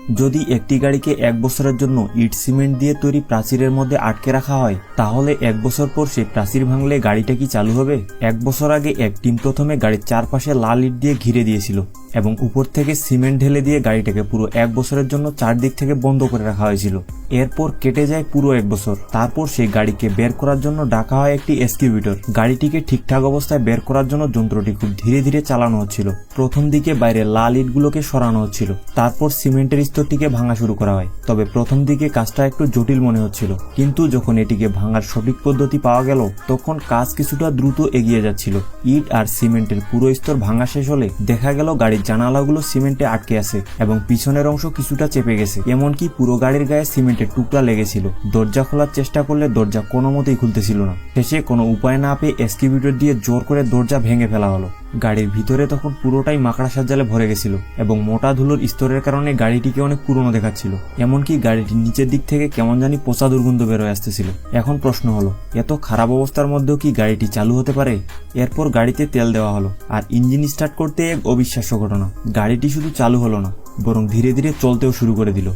যদি একটি গাড়িকে 1 বছরের জন্য ইট সিমেন্ট দিয়ে তৈরি প্রাচীরের মধ্যে আটকে রাখা হয়, তাহলে 1 বছর পর সেই প্রাচীর ভাঙলে গাড়িটা কি চালু হবে? 1 বছর আগে এক টিম প্রথমে গাড়ির চারপাশে লাল ইট দিয়ে ঘিরে দিয়েছিল এবং উপর থেকে সিমেন্ট ঢেলে দিয়ে গাড়িটাকে পুরো 1 বছরের জন্য চারদিক থেকে বন্ধ করে রাখা হয়েছিল। এরপর কেটে যায় পুরো 1 বছর। তারপর সেই গাড়িকে বের করার জন্য ডাকা হয় একটি এক্সকিউভেটর। গাড়িটিকে ঠিকঠাক অবস্থায় বের করার জন্য যন্ত্রটি খুব ধীরে ধীরে চালানো হচ্ছিল। প্রথম দিকে বাইরে লাল ইটগুলোকে সরানো হচ্ছিল, তারপর সিমেন্টের স্তরটিকে ভাঙা শুরু করা হয়। তবে প্রথম দিকে কাজটা একটু জটিল মনে হচ্ছিল, কিন্তু যখন এটিকে ভাঙার সঠিক পদ্ধতি পাওয়া গেল তখন কাজ কিছুটা দ্রুত এগিয়ে যাচ্ছিল। ইট আর সিমেন্টের পুরো স্তর ভাঙা শেষ হলে দেখা গেল গাড়ির জানালাগুলো সিমেন্টে আটকে আছে এবং পিছনের অংশ কিছুটা চেপে গেছে, এমনকি পুরো গাড়ির গায়ে সিমেন্টের টুকরা লেগেছিল। দরজা খোলার চেষ্টা করলে দরজা কোনো মতেই খুলতেছিল না। শেষে কোনো উপায় না পেয়ে এক্সকিউভেটর দিয়ে জোর করে দরজা ভেঙে ফেলা হলো। গাড়ির ভিতরে তখন পুরোটাই মাকড়াসার জালে ভরে গেছিল এবং মোটা ধুলোর স্তরের কারণে গাড়িটিকে অনেক পুরনো দেখাচ্ছিল। এমনকি গাড়িটির নিচের দিক থেকে কেমন জানি পচা দুর্গন্ধ বেরোয় আসতেছিল। এখন প্রশ্ন হলো, এত খারাপ অবস্থার মধ্যেও কি গাড়িটি চালু হতে পারে? এরপর গাড়িতে তেল দেওয়া হলো আর ইঞ্জিন স্টার্ট করতে এক অবিশ্বাস্য ঘটনা। গাড়িটি শুধু চালু হলো না, বরং ধীরে ধীরে চলতেও শুরু করে দিল।